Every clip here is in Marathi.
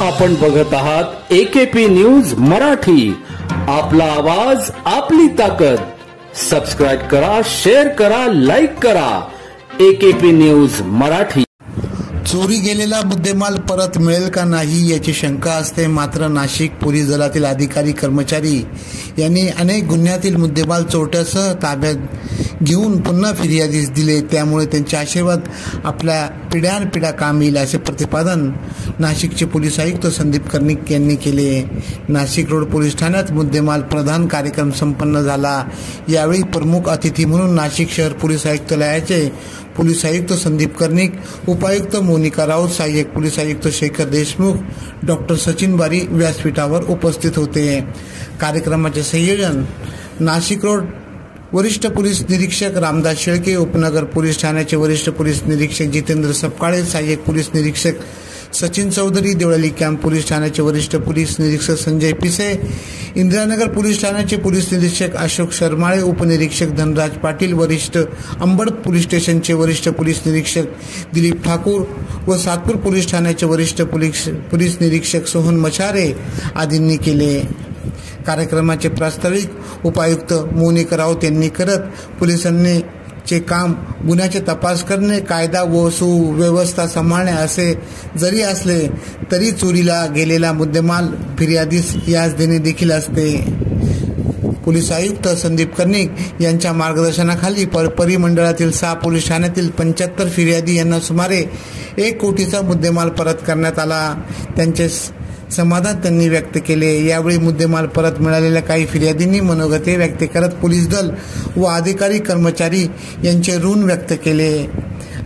आपण बघत आहात एकेपी न्यूज मराठी। आपला आवाज आपली ताकद। सबस्क्राइब करा, शेअर करा, लाईक करा। AKP news Marathi. चोरी गेलेला मुद्देमाल परत मिळेल का नाही याची शंका असते, मात्र नाशिक पोलीस दलातील अधिकारी कर्मचारी यांनी अनेक गुन्ह्यातील मुद्देमाल चोरट्यासह ताब्यात घेऊन पुन्हा फिर्यादीस दिले। त्यामुळे त्यांचे आशीर्वाद आपल्या पिढ्यानपिढ्या काम येईल असे प्रतिपादन नाशिकचे पोलीस आयुक्त संदीप कर्णिक यांनी केले। नाशिक रोड पोलीस ठाण्यात मुद्देमाल प्रदान कार्यक्रम संपन्न झाला। यावेळी प्रमुख अतिथी म्हणून नाशिक शहर पोलीस आयुक्तालयाचे पोलीस आयुक्त संदीप कर्णिक, उपायुक्त मोनिका राऊत, सहाय्यक पोलीस आयुक्त शेखर देशमुख, डॉक्टर सचिन बारी व्यासपीठावर उपस्थित होते। कार्यक्रमाचे संयोजन नाशिक रोड वरिष्ठ पोलीस निरीक्षक रामदास शेळके, उपनगर पोलीस ठाण्याचे वरिष्ठ पोलीस निरीक्षक जितेंद्र सपकाळे, सहाय्यक पोलीस निरीक्षक सचिन चौधरी, देवळाली कॅम्प पोलीस ठाण्याचे वरिष्ठ पोलीस निरीक्षक संजय पिसे, इंदिरानगर पोलीस ठाण्याचे पोलीस निरीक्षक अशोक शर्माळे, उपनिरीक्षक धनराज पाटील, वरिष्ठ अंबड पोलीस स्टेशनचे वरिष्ठ पोलीस निरीक्षक दिलीप ठाकूर व सातपूर पोलीस ठाण्याचे वरिष्ठ पोलीस निरीक्षक सोहन मछारे आदींनी केले। कार्यक्रमाचे प्रास्ताविक उपायुक्त मोनिका राऊत यांनी करत पोलिसांनी चे काम गुन्ह्याचे तपास करणे, कायदा व सुव्यवस्था सांभाळणे असे जरी असले तरी चोरीला गेलेला मुद्देमाल फिर्यादीस याच देणे देखील असते। पोलीस आयुक्त संदीप कर्णिक यांच्या मार्गदर्शनाखाली परिमंडळातील 6 पोलीस ठाण्यातील 75 फिर्यादी यांना सुमारे 1 कोटीचा मुद्देमाल परत करण्यात आला। त्यांचे समाधान त्यांनी व्यक्त केले। यावेळी मुद्देमाल परत मिळालेल्या काही फिर्यादींनी मनोगते व्यक्त करत पोलीस दल व अधिकारी कर्मचारी यांचे ऋण व्यक्त केले।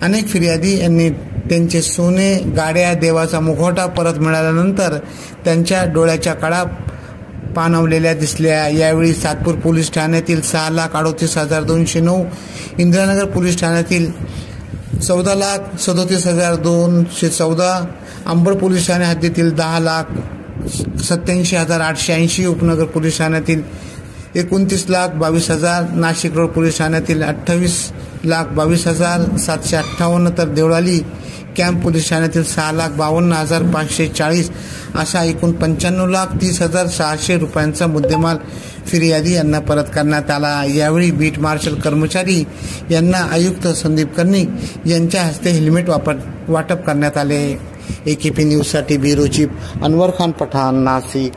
अनेक फिर्यादी यांनी त्यांचे सोने, गाड्या, देवाचा मुखवटा परत मिळाल्यानंतर त्यांच्या डोळ्याच्या कडा पाणावलेल्या दिसल्या। यावेळी सातपूर पोलीस ठाण्यातील 6,38,209, इंदिरानगर पोलीस ठाण्यातील 14,37,214, अंबड पोलीस ठाणे हद्दीतील 10,87,880, उपनगर पोलीस ठाण्यातील 29,22,000, नाशिक रोड पोलीस ठाण्यातील 28,22,758 तर देवळाली कॅम्प पोलीस ठाण्यातील 6,52,540 अशा एकूण 95,30,600 रुपयांचा मुद्देमाल फिर्यादी यांना परत करण्यात आला। यावेळी बीट मार्शल कर्मचारी यांना आयुक्त संदीप कर्णिक यांच्या हस्ते हेल्मेट वाटप करण्यात आले। एकेपी न्यूजसाठी ब्युरो चीफ अनवर खान पठाण, नाशिक।